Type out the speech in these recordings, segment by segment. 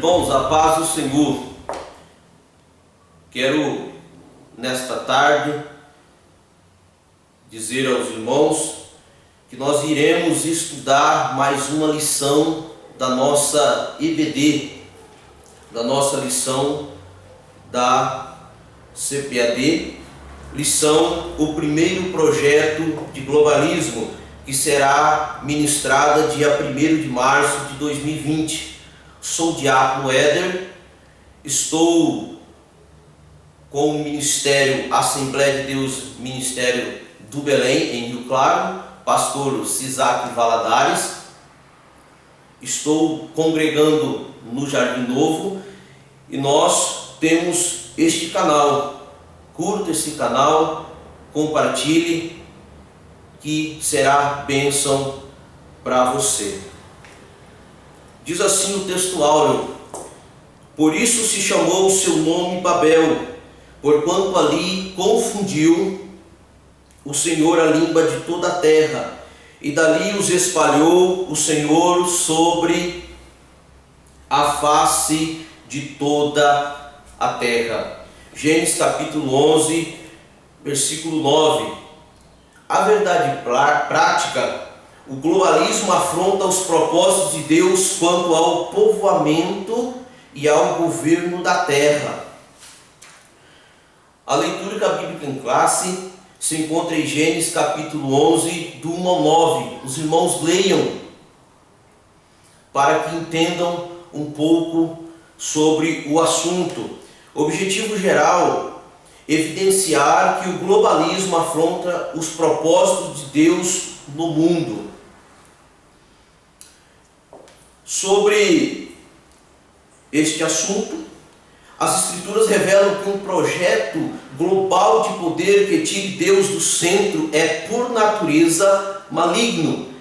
Irmãos, a paz do Senhor. Quero, nesta tarde, dizer aos irmãos que nós iremos estudar mais uma lição da nossa EBD, da nossa lição da CPAD, lição O Primeiro Projeto de Globalismo, que será ministrada dia 1º de março de 2020. Sou o diácono Éder, estou com o Ministério Assembleia de Deus, Ministério do Belém, em Rio Claro, pastor Cisaque Valadares. Estou congregando no Jardim Novo e nós temos este canal. Curta esse canal, compartilhe, que será bênção para você. Diz assim o texto áureo: por isso se chamou o seu nome Babel, porquanto ali confundiu o Senhor a língua de toda a terra, e dali os espalhou o Senhor sobre a face de toda a terra. Gênesis capítulo 11, versículo 9. A verdade prática: o globalismo afronta os propósitos de Deus quanto ao povoamento e ao governo da terra. A leitura bíblica em classe se encontra em Gênesis capítulo 11, do 1 ao 9. Os irmãos leiam para que entendam um pouco sobre o assunto. Objetivo geral: evidenciar que o globalismo afronta os propósitos de Deus no mundo. Sobre este assunto, as Escrituras revelam que um projeto global de poder que tire Deus do centro é, por natureza, maligno.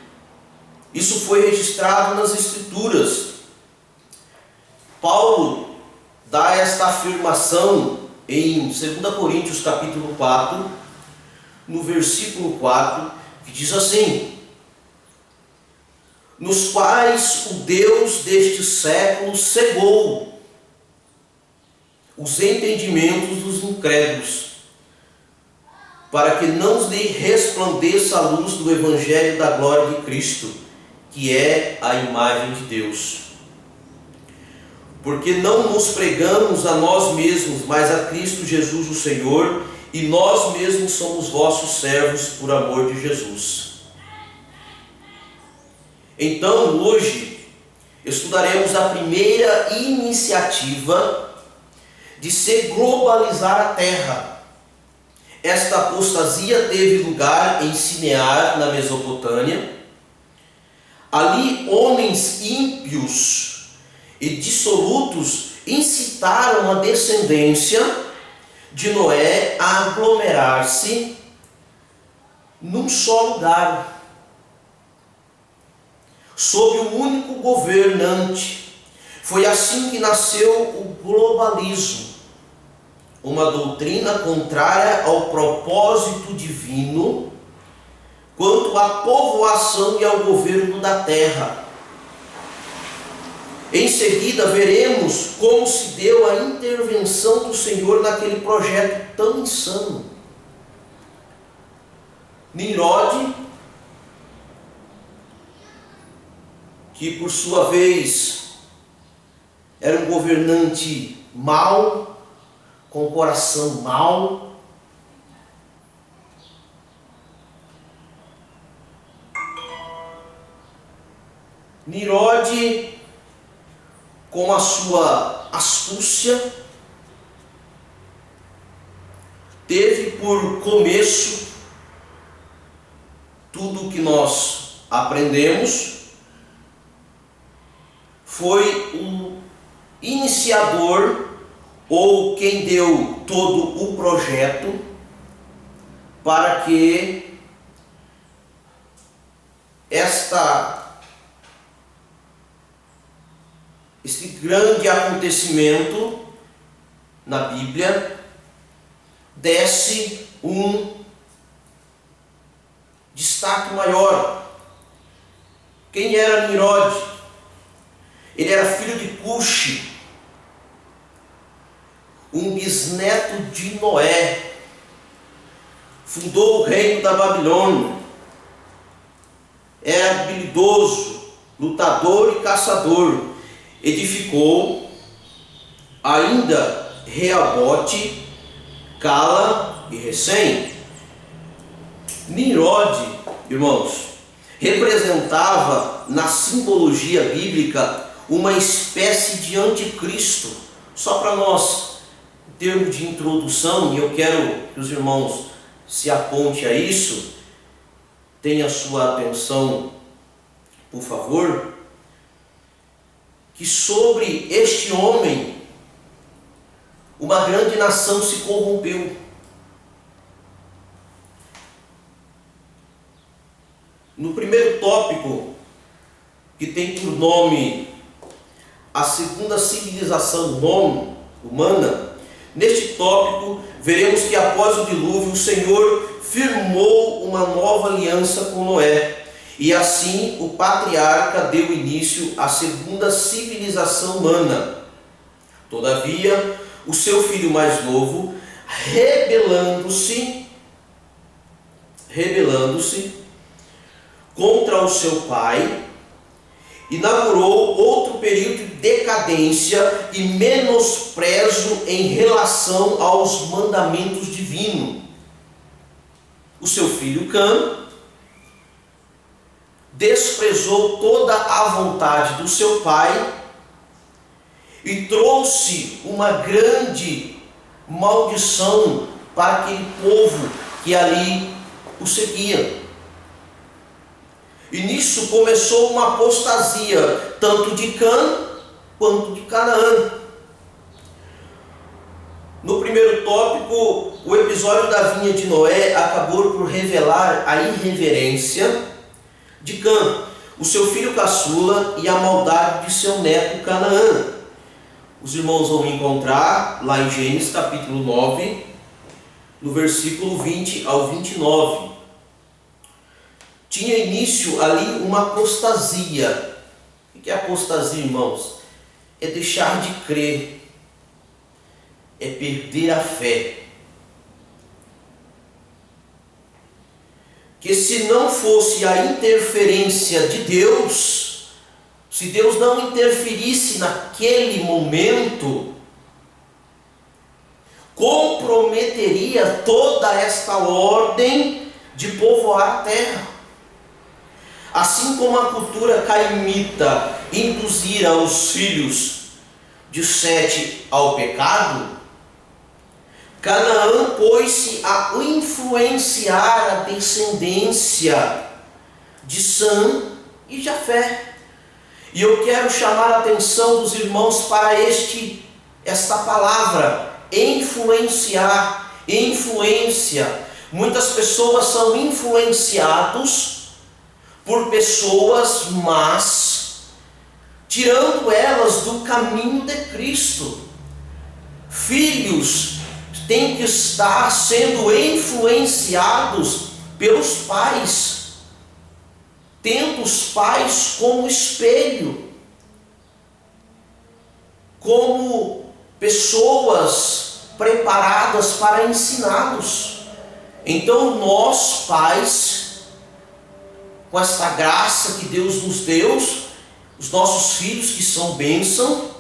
Isso foi registrado nas Escrituras. Paulo dá esta afirmação em 2 Coríntios capítulo 4, no versículo 4, que diz assim: nos quais o Deus deste século cegou os entendimentos dos incrédulos, para que não lhe resplandeça a luz do Evangelho da glória de Cristo, que é a imagem de Deus. Porque não nos pregamos a nós mesmos, mas a Cristo Jesus o Senhor, e nós mesmos somos vossos servos por amor de Jesus. Então, hoje, estudaremos a primeira iniciativa de se globalizar a terra. Esta apostasia teve lugar em Sinear, na Mesopotâmia. Ali, homens ímpios e dissolutos incitaram a descendência de Noé a aglomerar-se num só lugar, sob um único governante. Foi assim que nasceu o globalismo, uma doutrina contrária ao propósito divino quanto à povoação e ao governo da terra. Em seguida, veremos como se deu a intervenção do Senhor naquele projeto tão insano. Nimrod, que por sua vez era um governante mau, com coração mau, Nimrod, com a sua astúcia, teve por começo tudo o que nós aprendemos. Foi o iniciador, ou quem deu todo o projeto para que este grande acontecimento na Bíblia desse um destaque maior. Quem era Nimrod? Ele era filho de Cuxi, um bisneto de Noé, fundou o reino da Babilônia, era habilidoso, lutador e caçador, edificou ainda Reabote, Cala e Recém. Nimrod, irmãos, representava na simbologia bíblica uma espécie de anticristo. Só para nós, em termos de introdução, e eu quero que os irmãos se apontem a isso, tenha sua atenção, por favor, que sobre este homem uma grande nação se corrompeu. No primeiro tópico, que tem por nome a segunda civilização humana, neste tópico veremos que após o dilúvio o Senhor firmou uma nova aliança com Noé, e assim o patriarca deu início à segunda civilização humana. Todavia, o seu filho mais novo, rebelando-se contra o seu pai, inaugurou outro período de decadência e menosprezo em relação aos mandamentos divinos. O seu filho Cã desprezou toda a vontade do seu pai e trouxe uma grande maldição para aquele povo que ali o seguia. E nisso começou uma apostasia, tanto de Cã quanto de Canaã. No primeiro tópico, o episódio da vinha de Noé acabou por revelar a irreverência de Cã, o seu filho caçula, e a maldade de seu neto Canaã. Os irmãos vão encontrar lá em Gênesis capítulo 9, no versículo 20 ao 29. Tinha início ali uma apostasia. O que é apostasia, irmãos? É deixar de crer, é perder a fé. Que se não fosse a interferência de Deus, se Deus não interferisse naquele momento, comprometeria toda esta ordem de povoar a terra. Assim como a cultura caimita induzira os filhos de Sete ao pecado, Canaã pôs-se a influenciar a descendência de Sem e Jafé. E eu quero chamar a atenção dos irmãos para esta palavra, influenciar, influência. Muitas pessoas são influenciados por pessoas más, tirando elas do caminho de Cristo. Filhos têm que estar sendo influenciados pelos pais, tendo os pais como espelho, como pessoas preparadas para ensiná-los. Então nós, pais, com esta graça que Deus nos deu, os nossos filhos que são bênção,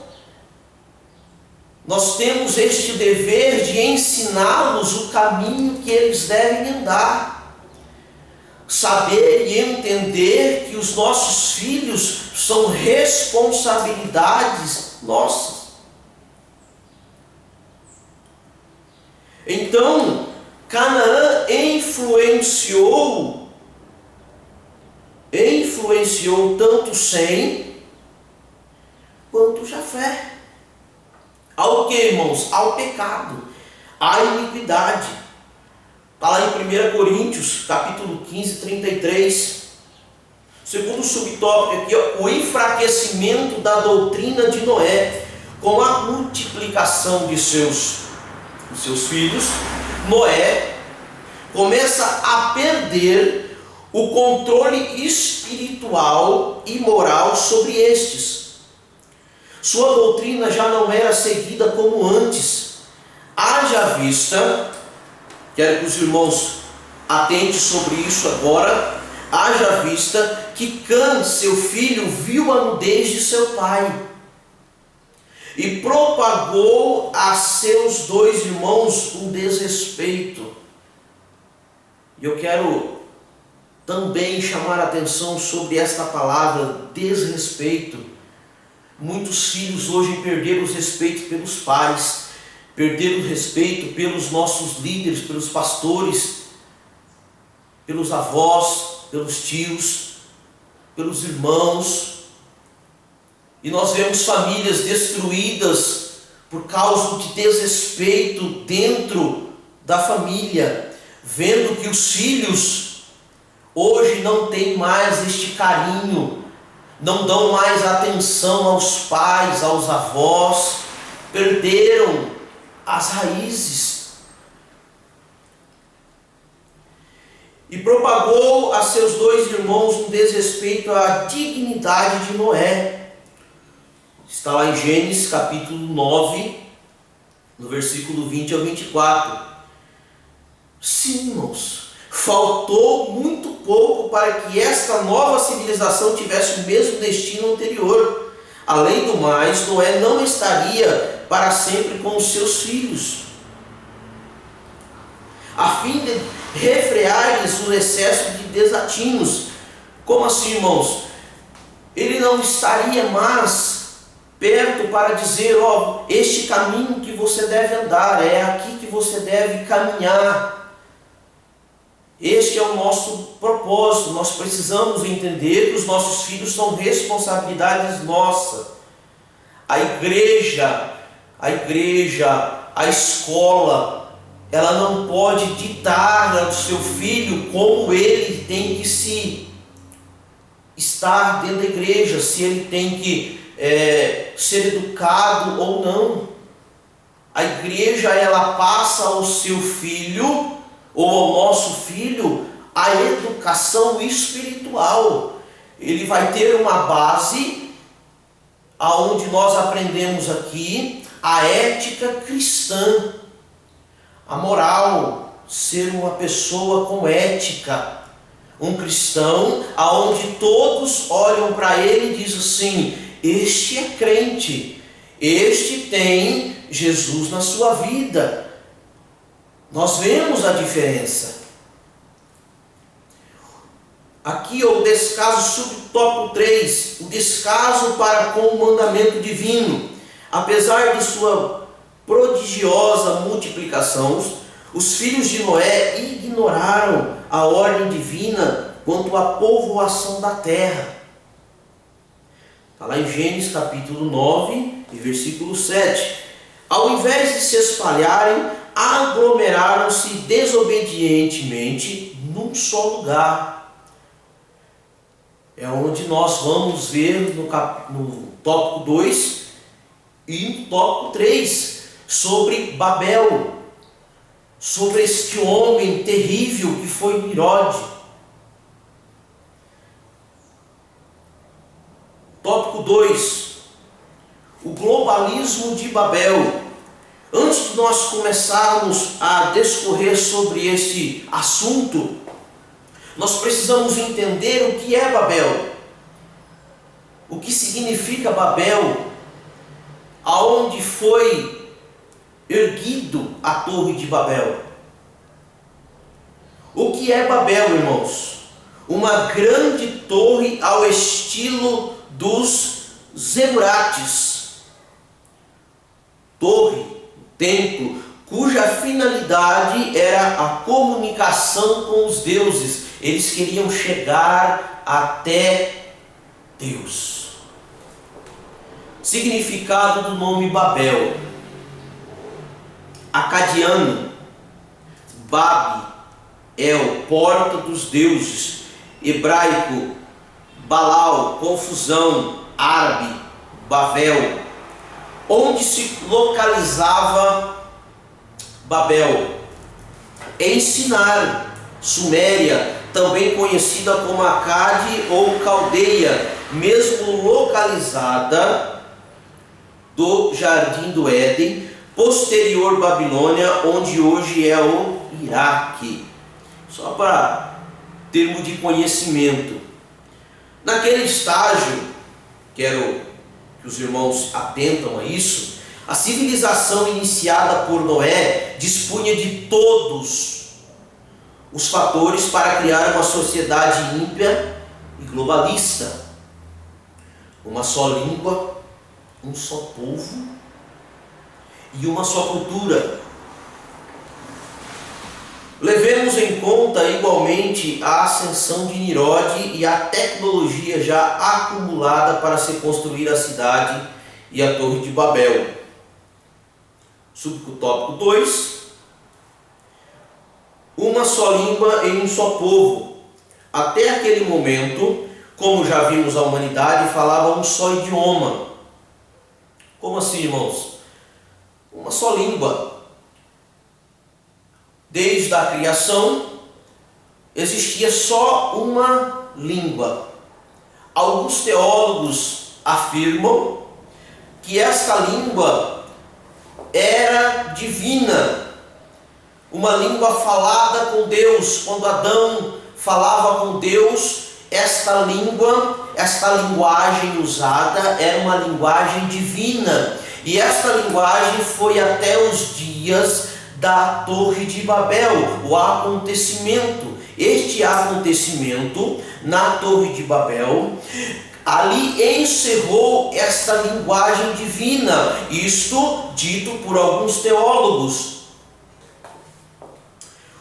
nós temos este dever de ensiná-los o caminho que eles devem andar. Saber e entender que os nossos filhos são responsabilidades nossas. Então, Canaã influenciou tanto Sem quanto Jafé. Ao que, irmãos? Ao pecado, à iniquidade. Está lá em 1 Coríntios, capítulo 15, 33. Segundo subtópico aqui, o enfraquecimento da doutrina de Noé. Com a multiplicação de seus filhos, Noé começa a perder o controle espiritual e moral sobre estes. Sua doutrina já não era seguida como antes. haja vista, quero que os irmãos atentem sobre isso agora, haja vista que Cã, seu filho, viu a nudez de seu pai e propagou a seus 2 irmãos um desrespeito. E eu quero também chamar a atenção sobre esta palavra, desrespeito. Muitos filhos hoje perderam o respeito pelos pais, perderam o respeito pelos nossos líderes, pelos pastores, pelos avós, pelos tios, pelos irmãos. E nós vemos famílias destruídas por causa de desrespeito dentro da família, vendo que os filhos hoje não têm mais este carinho, não dão mais atenção aos pais, aos avós, perderam as raízes. E propagou a seus 2 irmãos um desrespeito à dignidade de Noé. Está lá em Gênesis capítulo 9, no versículo 20 ao 24. Sim, irmãos, faltou muito pouco para que esta nova civilização tivesse o mesmo destino anterior. Além do mais, Noé não estaria para sempre com os seus filhos, a fim de refrear-lhes o excesso de desatinos. Como assim, irmãos? Ele não estaria mais perto para dizer, ó, este caminho que você deve andar, é aqui que você deve caminhar. Este é o nosso propósito. Nós precisamos entender que os nossos filhos são responsabilidades nossas. A igreja, a escola, ela não pode ditar ao seu filho como ele tem que se estar dentro da igreja, se ele tem que ser educado ou não. A igreja, ela passa ao seu filho ou ao nosso filho a educação espiritual. Ele vai ter uma base aonde nós aprendemos aqui a ética cristã, a moral, ser uma pessoa com ética, um cristão aonde todos olham para ele e dizem assim: este é crente, este tem Jesus na sua vida. Nós vemos a diferença. Aqui o descaso subtópico 3, o descaso para com o mandamento divino. Apesar de sua prodigiosa multiplicação, os filhos de Noé ignoraram a ordem divina quanto à povoação da terra. Está lá em Gênesis capítulo 9 e versículo 7. Ao invés de se espalharem, aglomeraram-se desobedientemente num só lugar. É onde nós vamos ver no tópico 2 e no tópico 3 sobre Babel, sobre este homem terrível que foi Nimrod. Tópico 2, o globalismo de Babel. Antes de nós começarmos a discorrer sobre este assunto, nós precisamos entender o que é Babel, o que significa Babel, aonde foi erguido a torre de Babel. O que é Babel, irmãos? Uma grande torre ao estilo dos zigurates, torre, templo, cuja finalidade era a comunicação com os deuses. Eles queriam chegar até Deus. Significado do nome Babel: acadiano, Bab, porta dos deuses, hebraico, Balal, confusão, árabe, Bavel. Onde se localizava Babel? Em Sinar, Suméria, também conhecida como Acade ou Caldeia, mesmo localizada do Jardim do Éden, posterior Babilônia, onde hoje é o Iraque. Só para termo de conhecimento. Naquele estágio, quero que os irmãos atentam a isso, a civilização iniciada por Noé dispunha de todos os fatores para criar uma sociedade ímpia e globalista. Uma só língua, um só povo e uma só cultura. Levemos em conta igualmente a ascensão de Nirode e a tecnologia já acumulada para se construir a cidade e a Torre de Babel. Subtópico 2. Uma só língua e um só povo. Até aquele momento, como já vimos, a humanidade falava um só idioma. Como assim, irmãos? Uma só língua. Desde a criação, existia só uma língua. Alguns teólogos afirmam que esta língua era divina, uma língua falada com Deus. Quando Adão falava com Deus, esta língua, esta linguagem usada era uma linguagem divina. E esta linguagem foi até os dias da Torre de Babel, o acontecimento. Este acontecimento na Torre de Babel, ali encerrou esta linguagem divina, isto dito por alguns teólogos.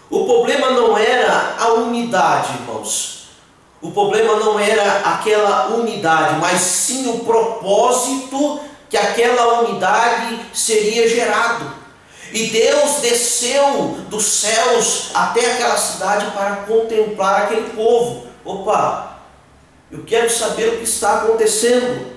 O problema não era a unidade, irmãos. O problema não era aquela unidade, mas sim o propósito que aquela unidade seria gerado. E Deus desceu dos céus até aquela cidade para contemplar aquele povo. Opa, eu quero saber o que está acontecendo.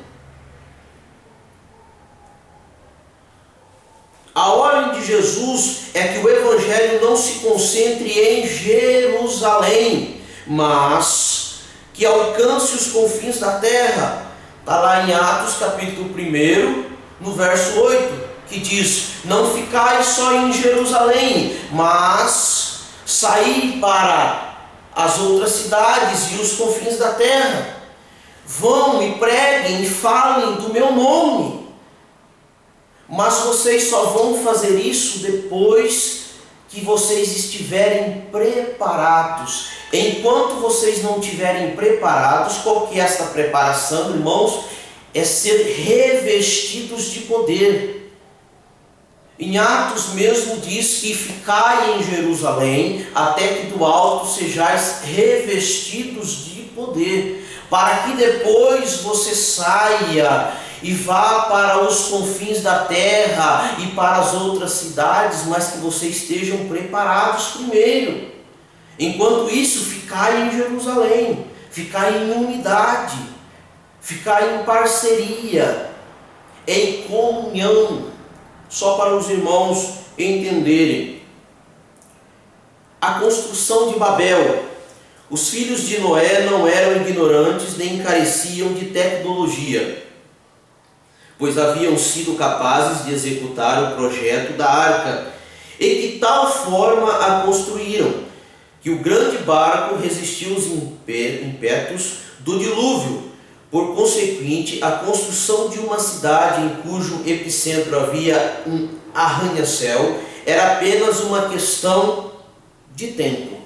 A ordem de Jesus é que o Evangelho não se concentre em Jerusalém, mas que alcance os confins da terra. Está lá em Atos capítulo 1, no verso 8, que diz: não ficai só em Jerusalém, mas saí para as outras cidades e os confins da terra. Vão e preguem e falem do meu nome. Mas vocês só vão fazer isso depois que vocês estiverem preparados. Enquanto vocês não estiverem preparados, qual que é esta preparação, irmãos? É ser revestidos de poder. Em Atos mesmo diz que ficai em Jerusalém, até que do alto sejais revestidos de poder, para que depois você saia e vá para os confins da terra e para as outras cidades, mas que vocês estejam preparados primeiro. Enquanto isso, ficai em Jerusalém, ficai em unidade, ficai em parceria, em comunhão, só para os irmãos entenderem. A construção de Babel. Os filhos de Noé não eram ignorantes nem careciam de tecnologia, pois haviam sido capazes de executar o projeto da arca, e de tal forma a construíram, que o grande barco resistiu os impetos do dilúvio. Por consequente, a construção de uma cidade em cujo epicentro havia um arranha-céu era apenas uma questão de tempo.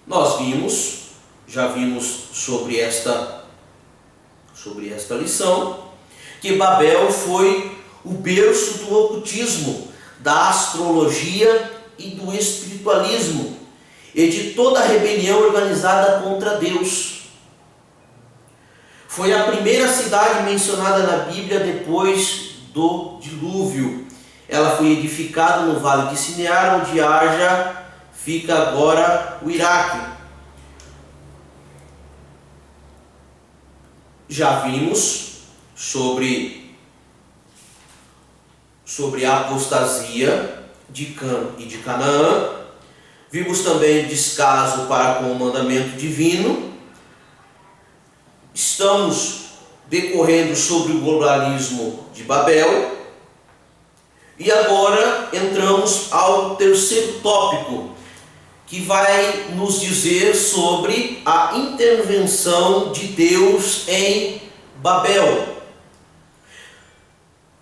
Nós já vimos sobre esta lição, que Babel foi o berço do ocultismo, da astrologia e do espiritualismo, e de toda a rebelião organizada contra Deus. Foi a primeira cidade mencionada na Bíblia depois do dilúvio. Ela foi edificada no vale de Sinear, onde fica agora o Iraque. Já vimos sobre a apostasia de Cã e de Canaã. Vimos também descaso para com o mandamento divino. Estamos decorrendo sobre o globalismo de Babel. E agora entramos ao terceiro tópico, que vai nos dizer sobre a intervenção de Deus em Babel.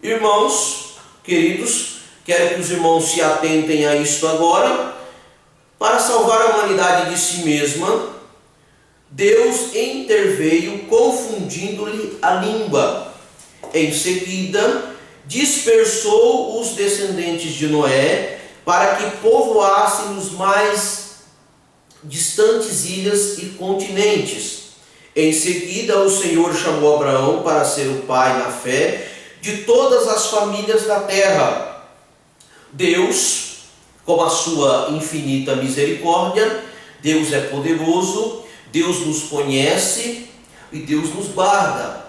Irmãos queridos, quero que os irmãos se atentem a isto agora. Para salvar a humanidade de si mesma, Deus interveio confundindo-lhe a língua. Em seguida, dispersou os descendentes de Noé para que povoassem os mais distantes ilhas e continentes. Em seguida, o Senhor chamou Abraão para ser o pai na fé de todas as famílias da terra. Deus, com a sua infinita misericórdia, Deus é poderoso, Deus nos conhece e Deus nos guarda.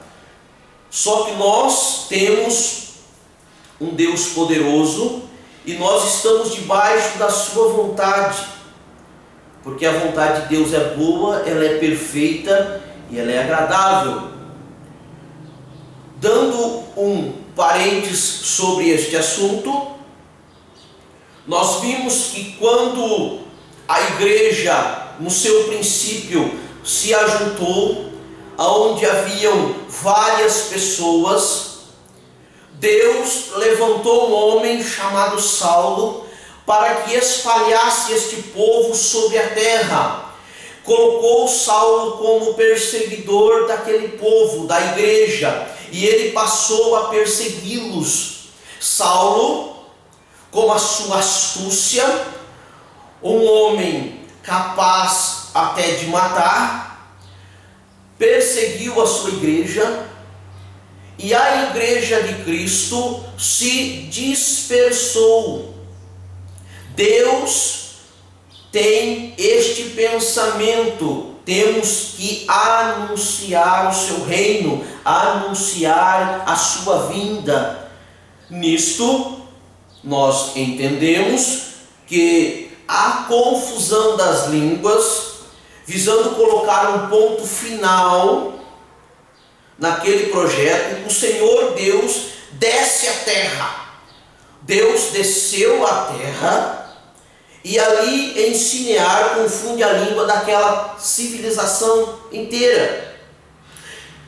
Só que nós temos um Deus poderoso e nós estamos debaixo da sua vontade, porque a vontade de Deus é boa, ela é perfeita e ela é agradável. Dando um parênteses sobre este assunto, nós vimos que quando a igreja, no seu princípio, se ajuntou, onde haviam várias pessoas, Deus levantou um homem chamado Saulo para que espalhasse este povo sobre a terra. Colocou Saulo como perseguidor daquele povo, da igreja, e ele passou a persegui-los. Saulo, com a sua astúcia, um homem capaz até de matar, perseguiu a sua igreja, e a igreja de Cristo se dispersou. Deus tem este pensamento: temos que anunciar o seu reino, anunciar a sua vinda. Nisto, nós entendemos que a confusão das línguas, visando colocar um ponto final naquele projeto, o Senhor Deus desce à terra. Deus desceu à terra e ali em Sinear confunde a língua daquela civilização inteira.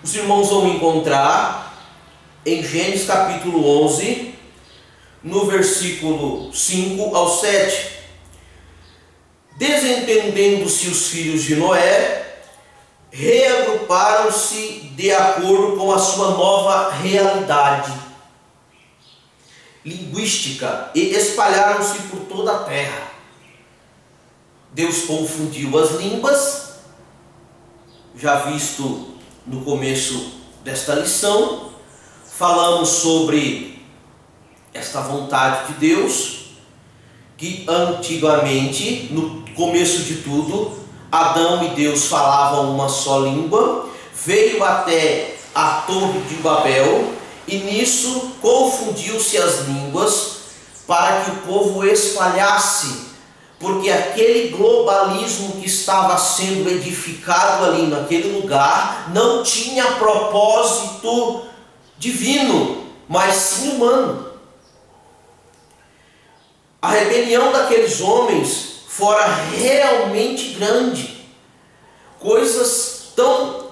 Os irmãos vão encontrar em Gênesis capítulo 11, no versículo 5 ao 7. Desentendendo-se os filhos de Noé, reagruparam-se de acordo com a sua nova realidade linguística e espalharam-se por toda a terra. Deus confundiu as línguas, já visto no começo desta lição. Falamos sobre esta vontade de Deus, que antigamente, no começo de tudo, Adão e Deus falavam uma só língua, veio até a Torre de Babel, e nisso confundiu-se as línguas para que o povo espalhasse, porque aquele globalismo que estava sendo edificado ali naquele lugar não tinha propósito divino, mas sim humano. A rebelião daqueles homens fora realmente grande, coisas tão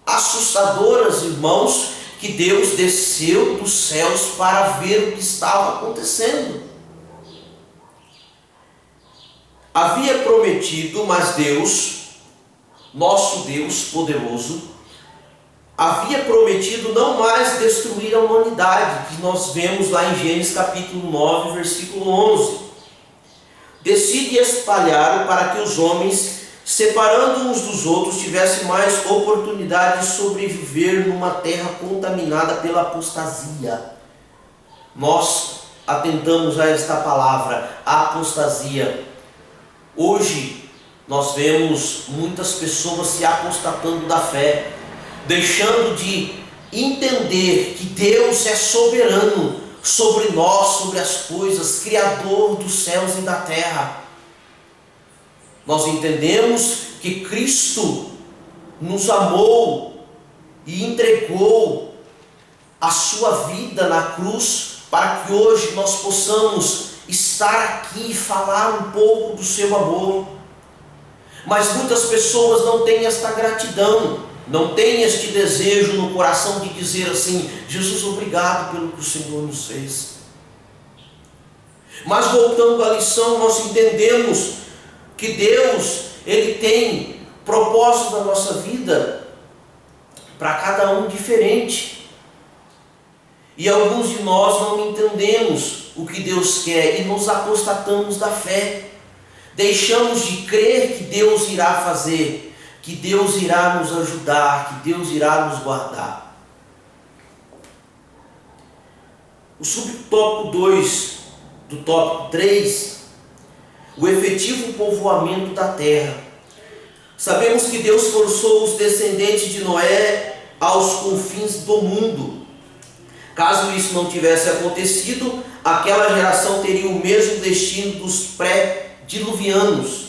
assustadoras, irmãos, que Deus desceu dos céus para ver o que estava acontecendo. Havia prometido, mas Deus, nosso Deus poderoso, havia prometido não mais destruir a humanidade, que nós vemos lá em Gênesis capítulo 9, versículo 11. Decide espalhar para que os homens, separando uns dos outros, tivessem mais oportunidade de sobreviver numa terra contaminada pela apostasia. Nós atentamos a esta palavra, apostasia. Hoje nós vemos muitas pessoas se apostatando da fé, deixando de entender que Deus é soberano sobre nós, sobre as coisas, Criador dos céus e da terra. Nós entendemos que Cristo nos amou e entregou a sua vida na cruz para que hoje nós possamos estar aqui e falar um pouco do seu amor. Mas muitas pessoas não têm esta gratidão, não têm este desejo no coração de dizer assim: Jesus, obrigado pelo que o Senhor nos fez. Mas voltando à lição, nós entendemos que Deus, Ele tem propósito na nossa vida para cada um diferente. E alguns de nós não entendemos o que Deus quer e nos apostatamos da fé. Deixamos de crer que Deus irá fazer, que Deus irá nos ajudar, que Deus irá nos guardar. O subtópico 2 do tópico 3, o efetivo povoamento da terra. Sabemos que Deus forçou os descendentes de Noé aos confins do mundo. Caso isso não tivesse acontecido, aquela geração teria o mesmo destino dos pré-diluvianos.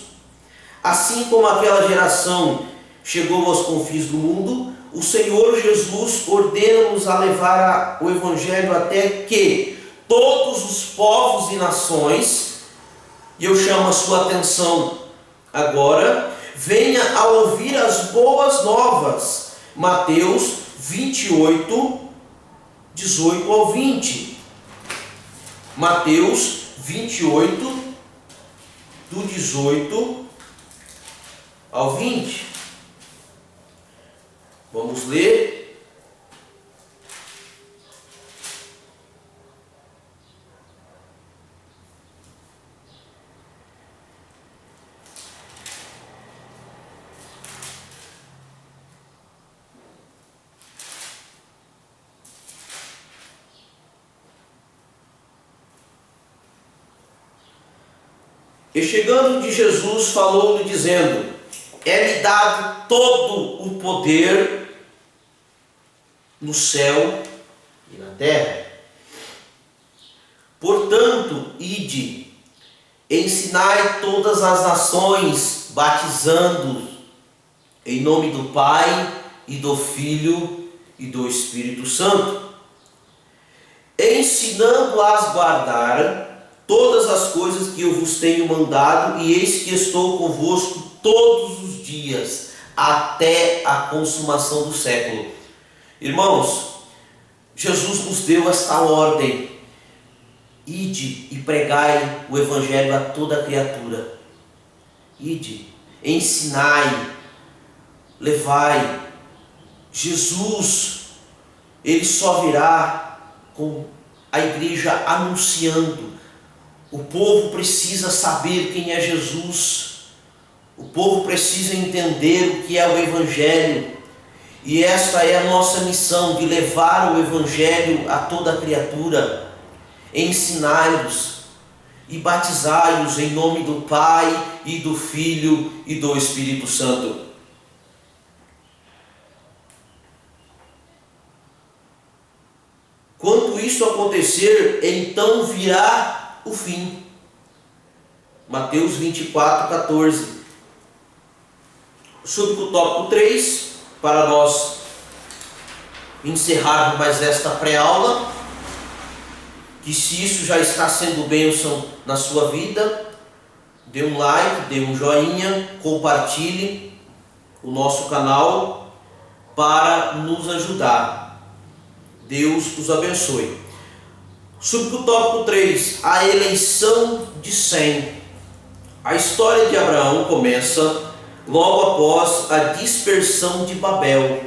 Assim como aquela geração chegou aos confins do mundo, o Senhor Jesus ordena-nos a levar o Evangelho até que todos os povos e nações, e eu chamo a sua atenção agora, venha a ouvir as boas novas. Mateus 28, 18 ao 20. Mateus 28, do 18 ao 20. Vamos ler. E chegando de Jesus, falou-lhe dizendo: é-me dado todo o poder no céu e na terra. Portanto, ide, ensinai todas as nações, batizando em nome do Pai e do Filho e do Espírito Santo, ensinando-as a guardar todas as coisas que eu vos tenho mandado, e eis que estou convosco todos os dias, até a consumação do século. Irmãos, Jesus nos deu esta ordem: ide e pregai o Evangelho a toda criatura. Ide, ensinai, levai. Jesus, Ele só virá com a igreja anunciando. O povo precisa saber quem é Jesus. O povo precisa entender o que é o Evangelho. E esta é a nossa missão, de levar o Evangelho a toda criatura, ensinar-los e batizar-los em nome do Pai e do Filho e do Espírito Santo. Quando isso acontecer, então virá o fim. Mateus 24, 14. Subtópico 3, para nós encerrarmos mais esta pré-aula, que se isso já está sendo bênção na sua vida, dê um like, dê um joinha, compartilhe o nosso canal para nos ajudar. Deus os abençoe. Subtópico 3, a eleição de Sem. A história de Abraão começa logo após a dispersão de Babel.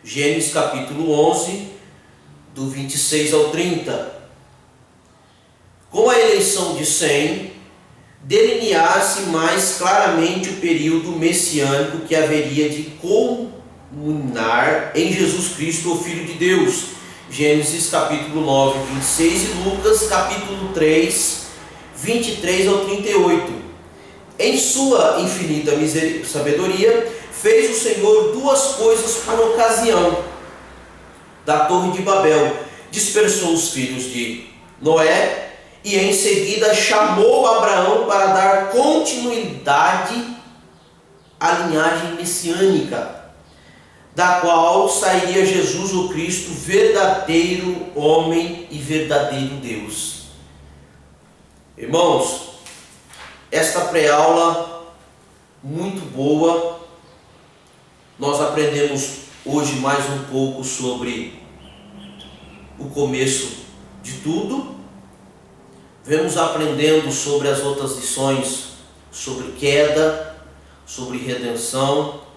Gênesis capítulo 11, do 26 ao 30. Com a eleição de Sem, delinear-se mais claramente o período messiânico que haveria de culminar em Jesus Cristo, o Filho de Deus. Gênesis capítulo 9, 26 e Lucas capítulo 3, 23 ao 38. Em sua infinita sabedoria, fez o Senhor duas coisas por ocasião da Torre de Babel. Dispersou os filhos de Noé e em seguida chamou Abraão para dar continuidade à linhagem messiânica. da qual sairia Jesus o Cristo, verdadeiro homem e verdadeiro Deus. Irmãos, esta pré-aula muito boa, nós aprendemos hoje mais um pouco sobre o começo de tudo. Vemos aprendendo sobre as outras lições, sobre queda, sobre redenção.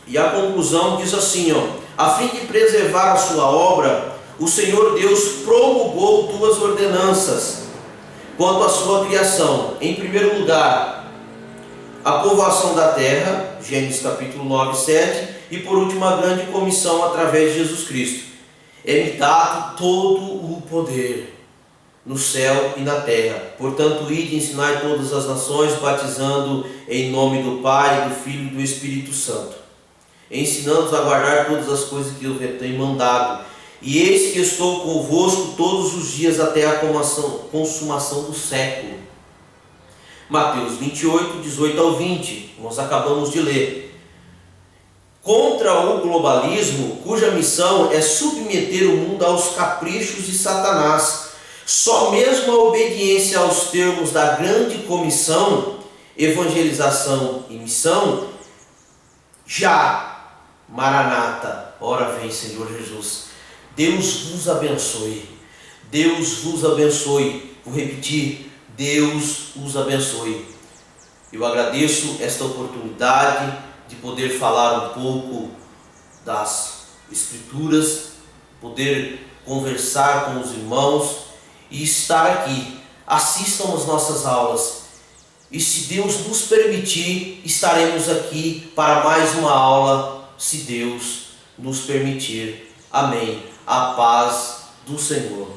E a conclusão diz assim, a fim de preservar a sua obra, o Senhor Deus promulgou duas ordenanças quanto à sua criação. Em primeiro lugar, a povoação da terra, Gênesis capítulo 9, 7, e por último a grande comissão através de Jesus Cristo. É-me dado todo o poder no céu e na terra. Portanto, ide e ensinai todas as nações, batizando em nome do Pai, do Filho e do Espírito Santo, ensinando-os a guardar todas as coisas que eu tenho mandado. E eis que estou convosco todos os dias até a consumação do século. Mateus 28, 18 ao 20, nós acabamos de ler. Contra o globalismo, cuja missão é submeter o mundo aos caprichos de Satanás, só mesmo a obediência aos termos da grande comissão, evangelização e missão, já, Maranata, ora vem Senhor Jesus. Deus vos abençoe. Deus vos abençoe. Vou repetir, Deus os abençoe. Eu agradeço esta oportunidade de poder falar um pouco das Escrituras, poder conversar com os irmãos e estar aqui. Assistam as nossas aulas. E se Deus nos permitir, estaremos aqui para mais uma aula, se Deus nos permitir. Amém. A paz do Senhor.